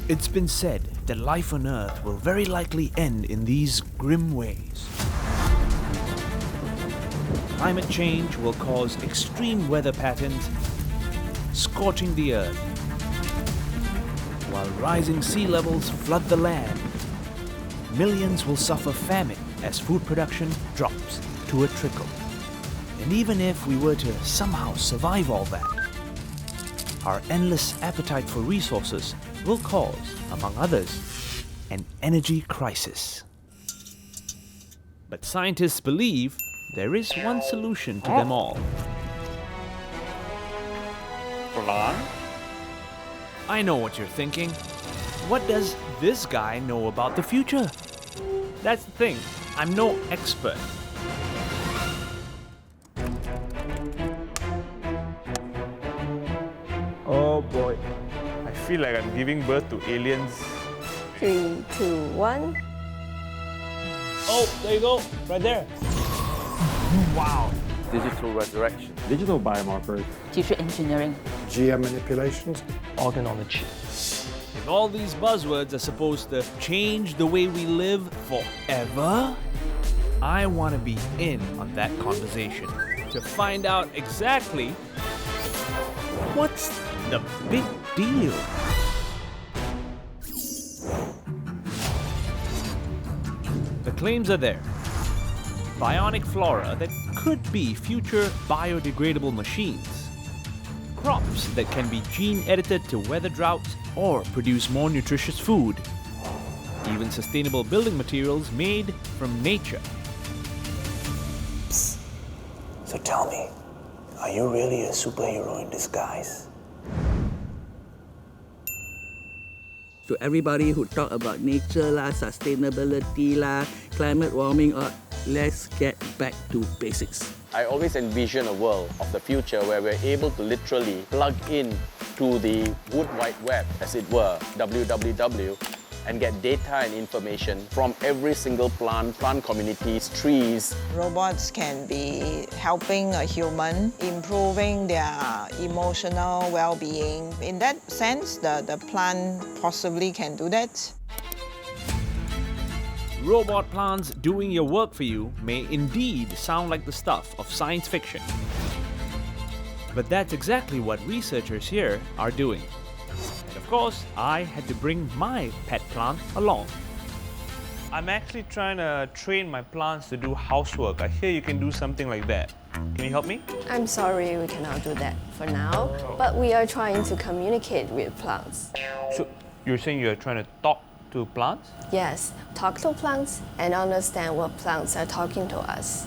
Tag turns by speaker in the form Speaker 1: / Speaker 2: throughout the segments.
Speaker 1: It's been said that life on Earth will very likely end in these grim ways. Climate change will cause extreme weather patterns, scorching the Earth, while rising sea levels flood the land. Millions will suffer famine as food production drops to a trickle. And even if we were to somehow survive all that, our endless appetite for resources will cause, among others, an energy crisis. But scientists believe there is one solution to them all.
Speaker 2: Plant?
Speaker 1: I know what you're thinking. What does this guy know about the future? That's the thing, I'm no expert.
Speaker 2: Oh boy. I feel like I'm giving birth to aliens.
Speaker 3: 3, 2, 1.
Speaker 1: Oh, there you go, right there.
Speaker 2: Wow.
Speaker 4: Digital resurrection.
Speaker 2: Digital biomarkers.
Speaker 5: tissue engineering,
Speaker 6: GM manipulations.
Speaker 7: organ on the chip.
Speaker 1: If all these buzzwords are supposed to change the way we live forever, I want to be in on that conversation to find out exactly what's the big deal. The claims are there. Bionic flora that could be future biodegradable machines. Crops that can be gene-edited to weather droughts or produce more nutritious food. Even sustainable building materials made from nature.
Speaker 8: So tell me, are you really a superhero in disguise?
Speaker 9: To everybody who talk about nature lah, sustainability lah, climate warming, or let's get back to basics.
Speaker 4: I always envision a world of the future where we're able to literally plug in to the Wood Wide Web, as it were, www, and get data and information from every single plant communities, trees.
Speaker 10: Robots can be helping a human, improving their emotional well-being. In that sense, the plant possibly can do that.
Speaker 1: Robot plants doing your work for you may indeed sound like the stuff of science fiction. But that's exactly what researchers here are doing. And of course, I had to bring my pet plant along.
Speaker 2: I'm actually trying to train my plants to do housework. I hear you can do something like that. Can you help me?
Speaker 3: I'm sorry, we cannot do that for now, but we are trying to communicate with plants.
Speaker 2: So you're saying you're trying to talk to plants?
Speaker 3: Yes, talk to plants and understand what plants are talking to us.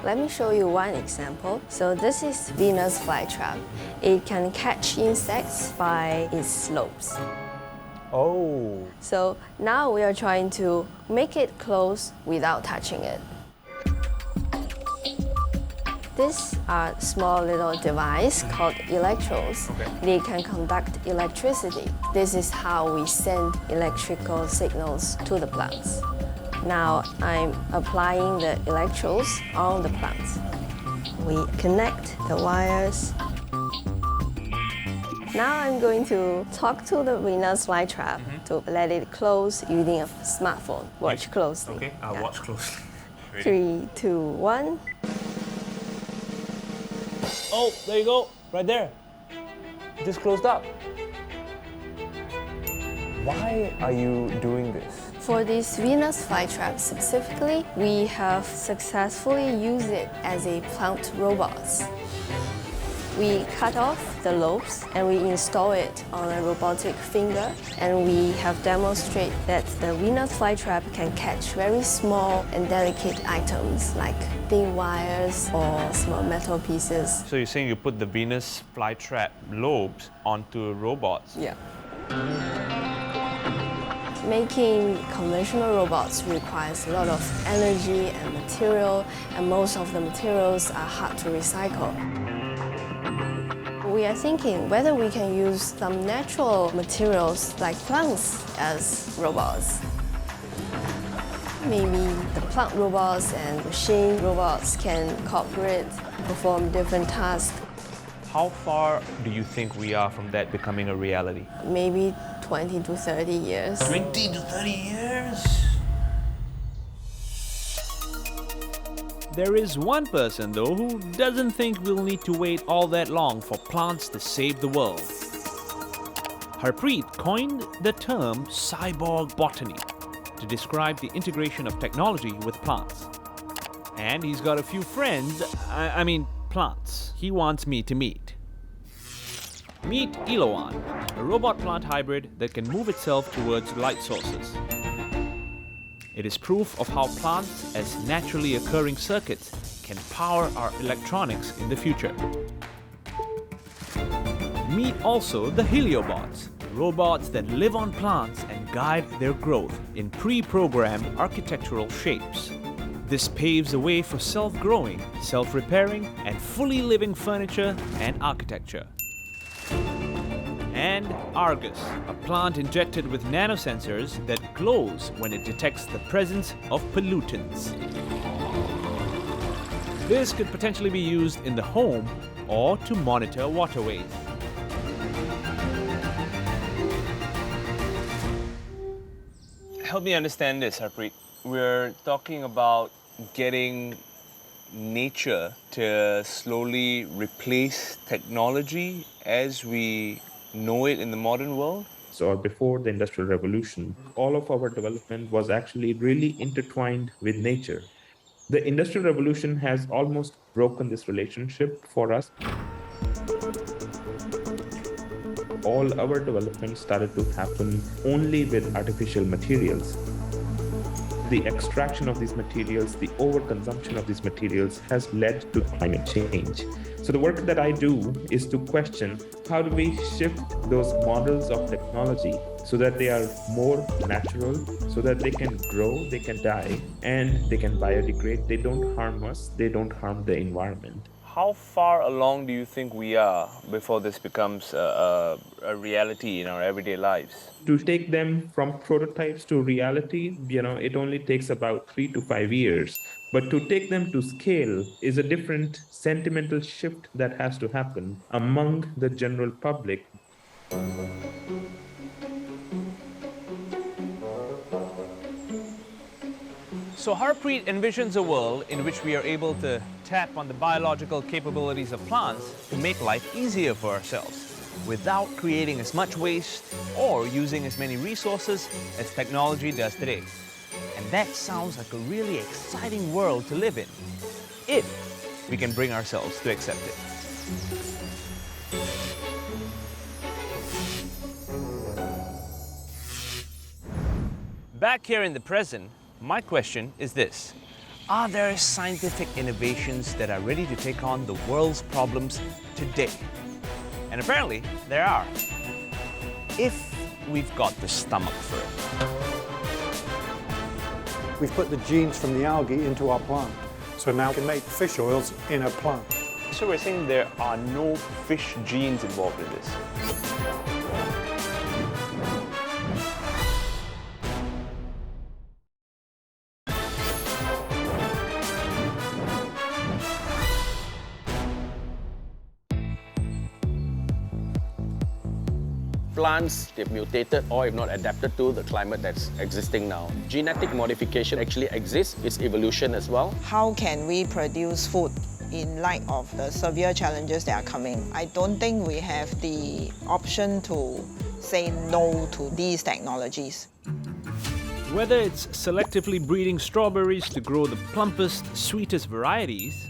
Speaker 3: Let me show you one example. So this is Venus flytrap. It can catch insects by its lobes.
Speaker 2: Oh.
Speaker 3: So now we are trying to make it close without touching it. These are small little device called electrodes. They can conduct electricity. This is how we send electrical signals to the plants. Now I'm applying the electrodes on the plants. We connect the wires. Now I'm going to talk to the Venus flytrap to let it close using a smartphone. Watch closely.
Speaker 2: Okay, I'll watch closely.
Speaker 3: 3, 2, 1.
Speaker 2: Oh, there you go, right there. It just closed up. Why are you doing this?
Speaker 3: For this Venus flytrap specifically, we have successfully used it as a plant robot. We cut off the lobes and we install it on a robotic finger, and we have demonstrated that the Venus flytrap can catch very small and delicate items like thin wires or small metal pieces.
Speaker 2: So you're saying you put the Venus flytrap lobes onto robots?
Speaker 3: Yeah. Making conventional robots requires a lot of energy and material, and most of the materials are hard to recycle. We are thinking whether we can use some natural materials like plants as robots. Maybe the plant robots and machine robots can cooperate, perform different tasks.
Speaker 2: How far do you think we are from that becoming a reality?
Speaker 3: Maybe 20 to 30 years.
Speaker 2: 20 to 30 years?
Speaker 1: There is one person, though, who doesn't think we'll need to wait all that long for plants to save the world. Harpreet coined the term cyborg botany to describe the integration of technology with plants. And he's got a few friends, plants, he wants me to meet. Meet Eloan, a robot plant hybrid that can move itself towards light sources. It is proof of how plants, as naturally occurring circuits, can power our electronics in the future. Meet also the heliobots, robots that live on plants and guide their growth in pre-programmed architectural shapes. This paves the way for self-growing, self-repairing, and fully living furniture and architecture. And Argus, a plant injected with nanosensors that glows when it detects the presence of pollutants. This could potentially be used in the home or to monitor waterways.
Speaker 2: Help me understand this, Harpreet. We're talking about getting nature to slowly replace technology as we know it in the modern world?
Speaker 5: So before the Industrial Revolution, all of our development was actually really intertwined with nature. The Industrial Revolution has almost broken this relationship for us. All our development started to happen only with artificial materials. The extraction of these materials, the overconsumption of these materials has led to climate change. So the work that I do is to question how do we shift those models of technology so that they are more natural, so that they can grow, they can die, and they can biodegrade. They don't harm us, they don't harm the environment.
Speaker 2: How far along do you think we are before this becomes a reality in our everyday lives?
Speaker 5: To take them from prototypes to reality, it only takes about 3 to 5 years. But to take them to scale is a different sentimental shift that has to happen among the general public.
Speaker 2: So Harpreet envisions a world in which we are able to tap on the biological capabilities of plants to make life easier for ourselves, without creating as much waste or using as many resources as technology does today. And that sounds like a really exciting world to live in, if we can bring ourselves to accept it. Back here in the present, my question is this: are there scientific innovations that are ready to take on the world's problems today? And apparently, there are, if we've got the stomach for it.
Speaker 6: We've put the genes from the algae into our plant. So now we can make fish oils in a plant.
Speaker 2: So we're saying there are no fish genes involved in this?
Speaker 4: Plants, they've mutated or if not adapted to the climate that's existing now. Genetic modification actually exists, it's evolution as well.
Speaker 10: How can we produce food in light of the severe challenges that are coming? I don't think we have the option to say no to these technologies.
Speaker 1: Whether it's selectively breeding strawberries to grow the plumpest, sweetest varieties,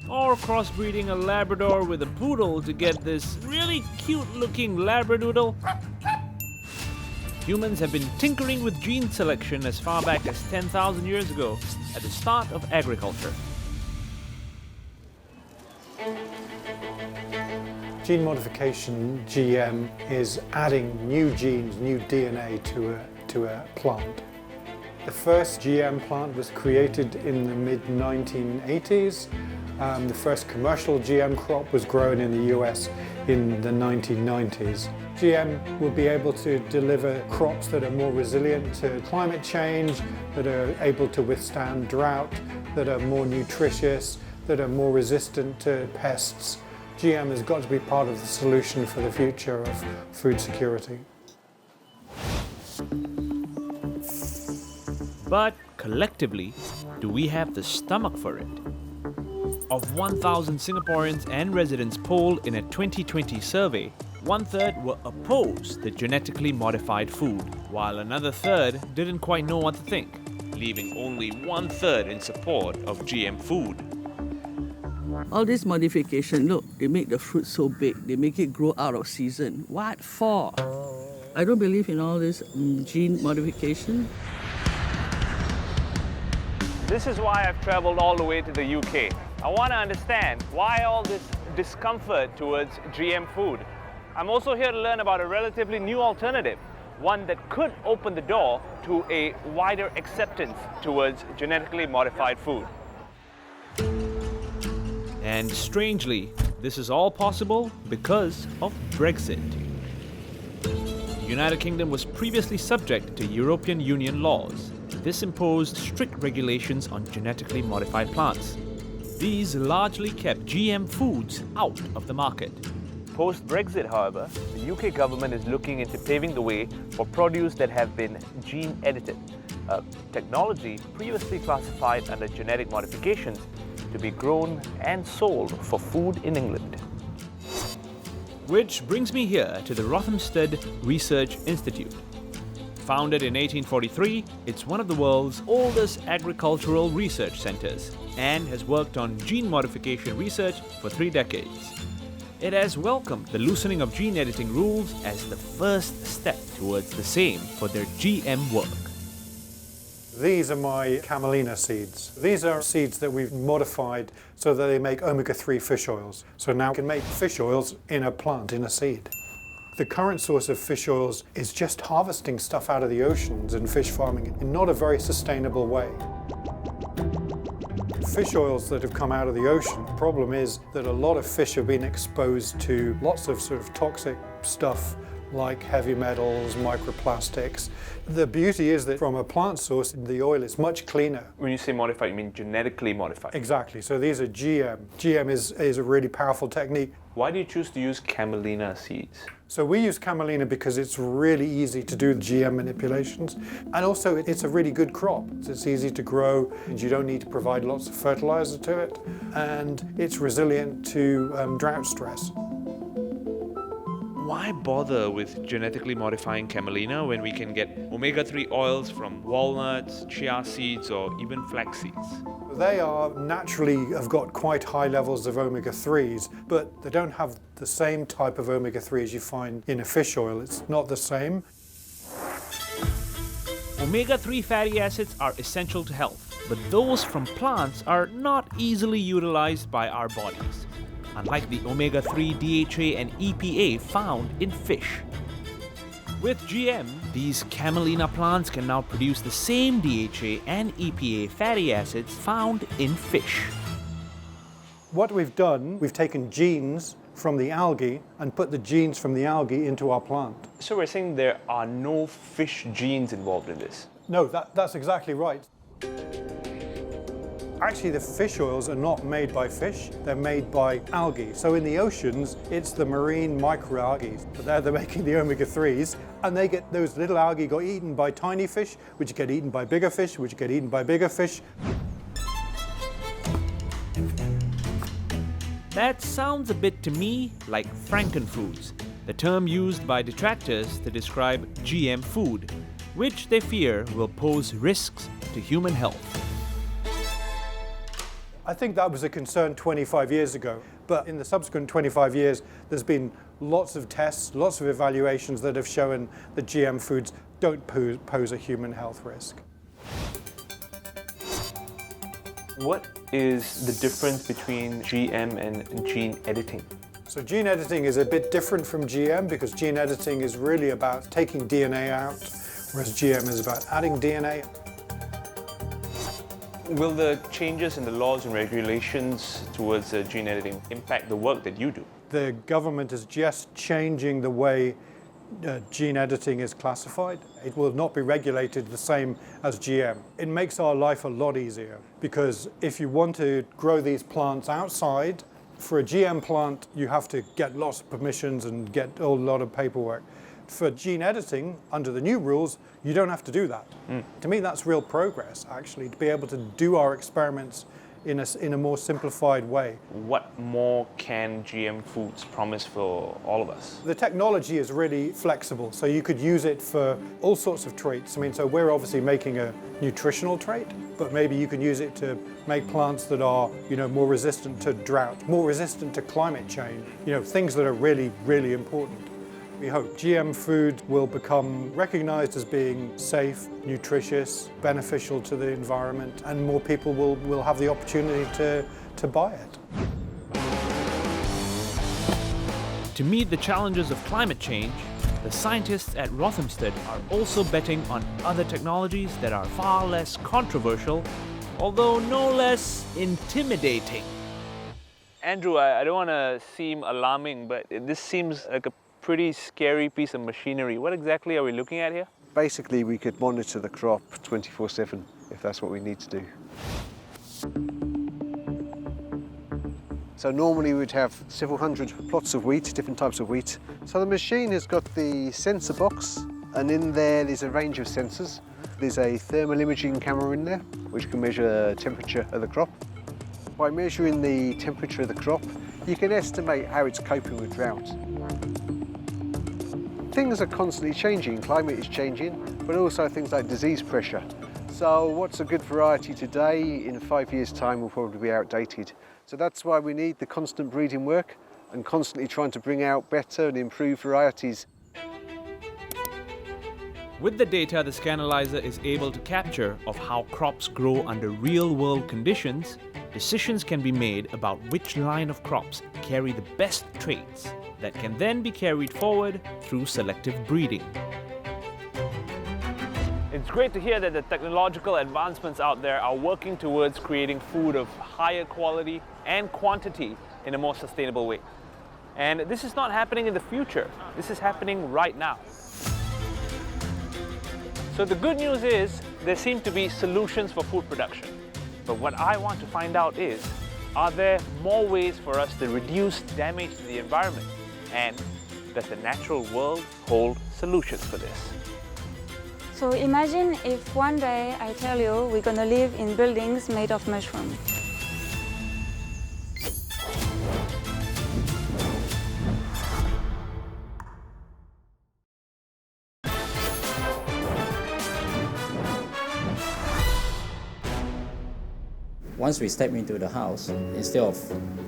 Speaker 1: or crossbreeding a Labrador with a poodle to get this really cute-looking Labradoodle, humans have been tinkering with gene selection as far back as 10,000 years ago, at the start of agriculture.
Speaker 6: Gene modification, GM, is adding new genes, new DNA to a plant. The first GM plant was created in the mid-1980s. The first commercial GM crop was grown in the US in the 1990s. GM will be able to deliver crops that are more resilient to climate change, that are able to withstand drought, that are more nutritious, that are more resistant to pests. GM has got to be part of the solution for the future of food security.
Speaker 1: But collectively, do we have the stomach for it? Of 1,000 Singaporeans and residents polled in a 2020 survey, 1/3 were opposed to genetically modified food, while another third didn't quite know what to think, leaving only 1/3 in support of GM food.
Speaker 9: All this modification, look, they make the fruit so big, they make it grow out of season. What for? I don't believe in all this gene modification.
Speaker 2: This is why I've traveled all the way to the UK. I want to understand why all this discomfort towards GM food. I'm also here to learn about a relatively new alternative, one that could open the door to a wider acceptance towards genetically modified food.
Speaker 1: And strangely, this is all possible because of Brexit. The United Kingdom was previously subject to European Union laws. This imposed strict regulations on genetically modified plants. These largely kept GM foods out of the market.
Speaker 2: Post-Brexit, however, the UK government is looking into paving the way for produce that have been gene-edited, a technology previously classified under genetic modifications to be grown and sold for food in England.
Speaker 1: Which brings me here to the Rothamsted Research Institute. Founded in 1843, it's one of the world's oldest agricultural research centers and has worked on gene modification research for 3 decades. It has welcomed the loosening of gene editing rules as the first step towards the same for their GM work.
Speaker 6: These are my camelina seeds. These are seeds that we've modified so that they make omega-3 fish oils. So now we can make fish oils in a plant, in a seed. The current source of fish oils is just harvesting stuff out of the oceans and fish farming in not a very sustainable way. Fish oils that have come out of the ocean, the problem is that a lot of fish have been exposed to lots of sort of toxic stuff like heavy metals, microplastics. The beauty is that from a plant source, the oil is much cleaner.
Speaker 2: When you say modified, you mean genetically modified?
Speaker 6: Exactly, so these are GM. GM is a really powerful technique.
Speaker 2: Why do you choose to use camelina seeds?
Speaker 6: So we use camelina because it's really easy to do the GM manipulations, and also it's a really good crop. It's easy to grow, and you don't need to provide lots of fertilizer to it, and it's resilient to drought stress.
Speaker 2: Why bother with genetically modifying camelina when we can get omega-3 oils from walnuts, chia seeds, or even flax seeds?
Speaker 6: They are naturally have got quite high levels of omega-3s, but they don't have the same type of omega-3s you find in a fish oil. It's not the same.
Speaker 1: Omega-3 fatty acids are essential to health, but those from plants are not easily utilized by our bodies, unlike the omega-3 DHA and EPA found in fish. With GM, these camelina plants can now produce the same DHA and EPA fatty acids found in fish.
Speaker 6: What we've done, we've taken genes from the algae and put the genes from the algae into our plant.
Speaker 2: So we're saying there are no fish genes involved in this?
Speaker 6: No, that's exactly right. Actually, the fish oils are not made by fish, they're made by algae. So in the oceans, it's the marine microalgae. But they're making the omega-3s, and those little algae got eaten by tiny fish, which get eaten by bigger fish, which get eaten by bigger fish.
Speaker 1: That sounds a bit to me like frankenfoods, the term used by detractors to describe GM food, which they fear will pose risks to human health.
Speaker 6: I think that was a concern 25 years ago, but in the subsequent 25 years, there's been lots of tests, lots of evaluations that have shown that GM foods don't pose a human health risk.
Speaker 2: What is the difference between GM and gene editing?
Speaker 6: So gene editing is a bit different from GM because gene editing is really about taking DNA out, whereas GM is about adding DNA.
Speaker 2: Will the changes in the laws and regulations towards gene editing impact the work that you do?
Speaker 6: The government is just changing the way gene editing is classified. It will not be regulated the same as GM. It makes our life a lot easier because if you want to grow these plants outside For a GM plant, you have to get lots of permissions and get a lot of paperwork. For gene editing, under the new rules, you don't have to do that. To me, that's real progress, actually, to be able to do our experiments in a more simplified way.
Speaker 2: What more can GM foods promise for all of us?
Speaker 6: The technology is really flexible, so you could use it for all sorts of traits. I mean, so we're obviously making a nutritional trait, but maybe you can use it to make plants that are, more resistant to drought, more resistant to climate change, things that are really, really important. We hope GM food will become recognized as being safe, nutritious, beneficial to the environment, and more people will have the opportunity to buy it.
Speaker 1: To meet the challenges of climate change, the scientists at Rothamsted are also betting on other technologies that are far less controversial, although no less intimidating. Andrew, I don't want to seem alarming, but this seems like a pretty scary piece of machinery. What exactly are we looking at here?
Speaker 7: Basically, we could monitor the crop 24/7 if that's what we need to do. So normally we'd have several hundred plots of wheat, different types of wheat. So the machine has got the sensor box, and in there's a range of sensors. There's a thermal imaging camera in there, which can measure the temperature of the crop. By measuring the temperature of the crop, you can estimate how it's coping with drought. Things are constantly changing, climate is changing, but also things like disease pressure. So what's a good variety today, in 5 years' time will probably be outdated. So that's why we need the constant breeding work and constantly trying to bring out better and improved varieties.
Speaker 1: With the data the Scannalyzer is able to capture of how crops grow under real-world conditions, decisions can be made about which line of crops carry the best traits that can then be carried forward through selective breeding. It's great to hear that the technological advancements out there are working towards creating food of higher quality and quantity in a more sustainable way. And this is not happening in the future. This is happening right now. So the good news is there seem to be solutions for food production. But what I want to find out is, are there more ways for us to reduce damage to the environment? And does the natural world hold solutions for this?
Speaker 11: So imagine if one day I tell you we're going to live in buildings made of mushrooms.
Speaker 12: Once we step into the house, instead of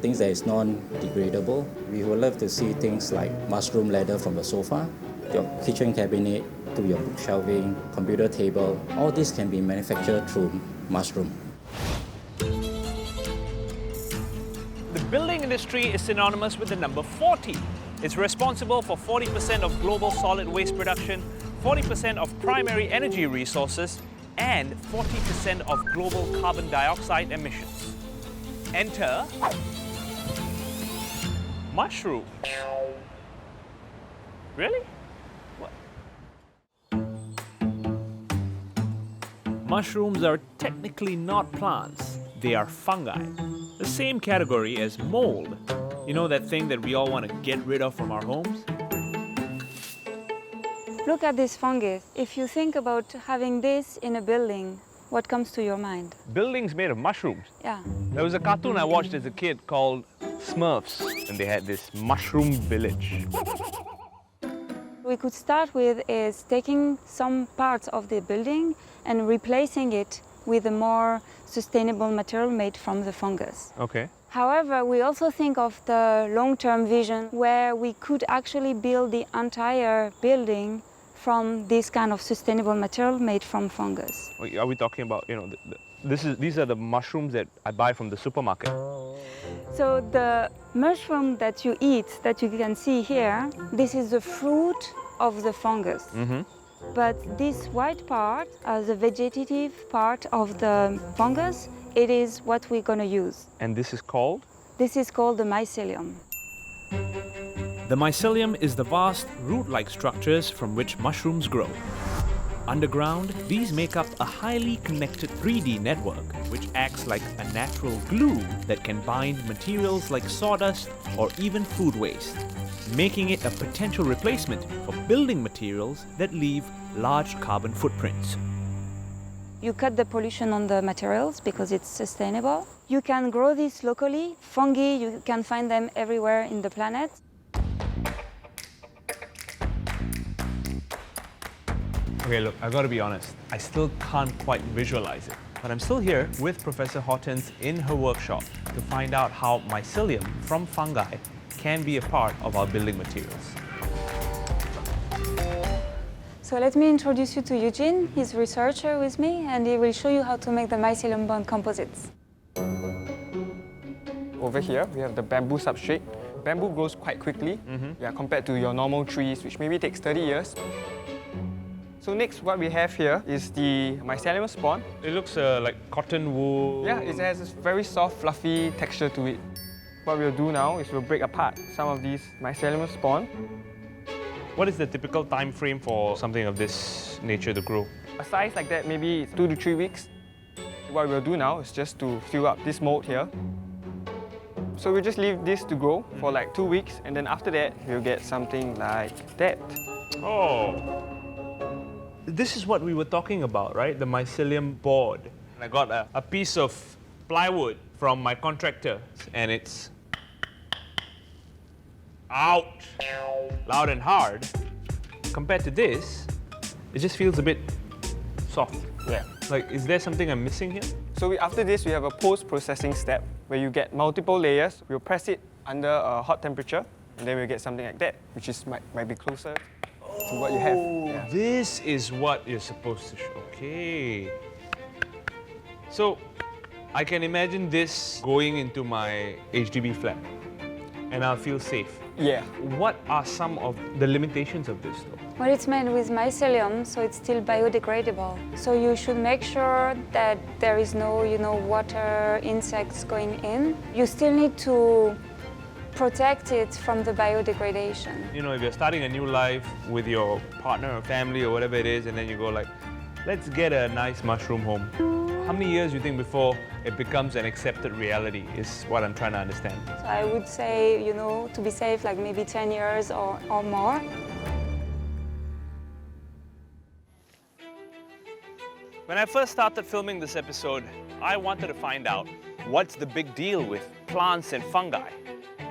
Speaker 12: things that is non-degradable, we would love to see things like mushroom ladder from the sofa, your kitchen cabinet, to your bookshelving, computer table. All this can be manufactured through mushroom.
Speaker 1: The building industry is synonymous with the number 40. It's responsible for 40% of global solid waste production, 40% of primary energy resources, and 40% of global carbon dioxide emissions. Enter mushroom. Really? What? Mushrooms are technically not plants. They are fungi. The same category as mold. You know that thing that we all want to get rid of from our homes?
Speaker 11: Look at this fungus. If you think about having this in a building, what comes to your mind?
Speaker 1: Buildings made of mushrooms.
Speaker 11: Yeah.
Speaker 1: There was a cartoon I watched as a kid called Smurfs, and they had this mushroom village.
Speaker 11: We could start with is taking some parts of the building and replacing it with a more sustainable material made from the fungus.
Speaker 1: Okay.
Speaker 11: However, we also think of the long-term vision where we could actually build the entire building from this kind of sustainable material made from fungus.
Speaker 1: Are we talking about, these are the mushrooms that I buy from the supermarket?
Speaker 11: So the mushroom that you eat, that you can see here, this is the fruit of the fungus.
Speaker 1: Mm-hmm.
Speaker 11: But this white part, the vegetative part of the fungus, it is what we're going to use.
Speaker 1: And this is called?
Speaker 11: This is called the mycelium.
Speaker 1: The mycelium is the vast root-like structures from which mushrooms grow. Underground, these make up a highly connected 3D network, which acts like a natural glue that can bind materials like sawdust or even food waste, making it a potential replacement for building materials that leave large carbon footprints.
Speaker 11: You cut the pollution on the materials because it's sustainable. You can grow these locally. Fungi, you can find them everywhere in the planet.
Speaker 2: Okay, look, I've got to be honest. I still can't quite visualize it. But I'm still here with Professor Hortens in her workshop to find out how mycelium from fungi can be a part of our building materials.
Speaker 11: So let me introduce you to Eugene. He's a researcher with me, and he will show you how to make the mycelium bond composites.
Speaker 13: Over here, we have the bamboo substrate. Bamboo grows quite quickly compared to your normal trees, which maybe takes 30 years. So next, what we have here is the mycelium spawn.
Speaker 2: It looks like cotton wool.
Speaker 13: Yeah, it has this very soft, fluffy texture to it. What we'll do now is we'll break apart some of these mycelium spawn.
Speaker 2: What is the typical time frame for something of this nature to grow?
Speaker 13: A size like that, maybe 2 to 3 weeks. What we'll do now is just to fill up this mold here. So we'll just leave this to grow for like 2 weeks, and then after that, we'll get something like that.
Speaker 2: Oh. This is what we were talking about, right? The mycelium board. I got a piece of plywood from my contractor, and it's out, loud and hard. Compared to this, it just feels a bit soft.
Speaker 13: Yeah.
Speaker 2: Like, is there something I'm missing here?
Speaker 13: So after this, we have a post-processing step where you get multiple layers. We'll press it under a hot temperature, and then we'll get something like that, which is might be closer to what you have. Yeah.
Speaker 2: This is what you're supposed to show. Okay. So, I can imagine this going into my HDB flat, and I'll feel safe.
Speaker 13: Yeah.
Speaker 2: What are some of the limitations of this, though?
Speaker 11: Well, it's made with mycelium, so it's still biodegradable. So you should make sure that there is no, water, insects going in. You still need to protect it from the biodegradation.
Speaker 2: You know, if you're starting a new life with your partner or family or whatever it is, and then you go like, let's get a nice mushroom home. How many years do you think before it becomes an accepted reality is what I'm trying to understand?
Speaker 11: So I would say, to be safe, like maybe 10 years or more.
Speaker 2: When I first started filming this episode, I wanted to find out what's the big deal with plants and fungi.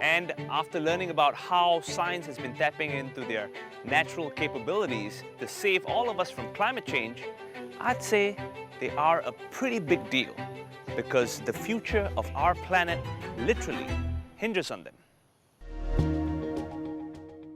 Speaker 2: And after learning about how science has been tapping into their natural capabilities to save all of us from climate change, I'd say they are a pretty big deal because the future of our planet literally hinges on them.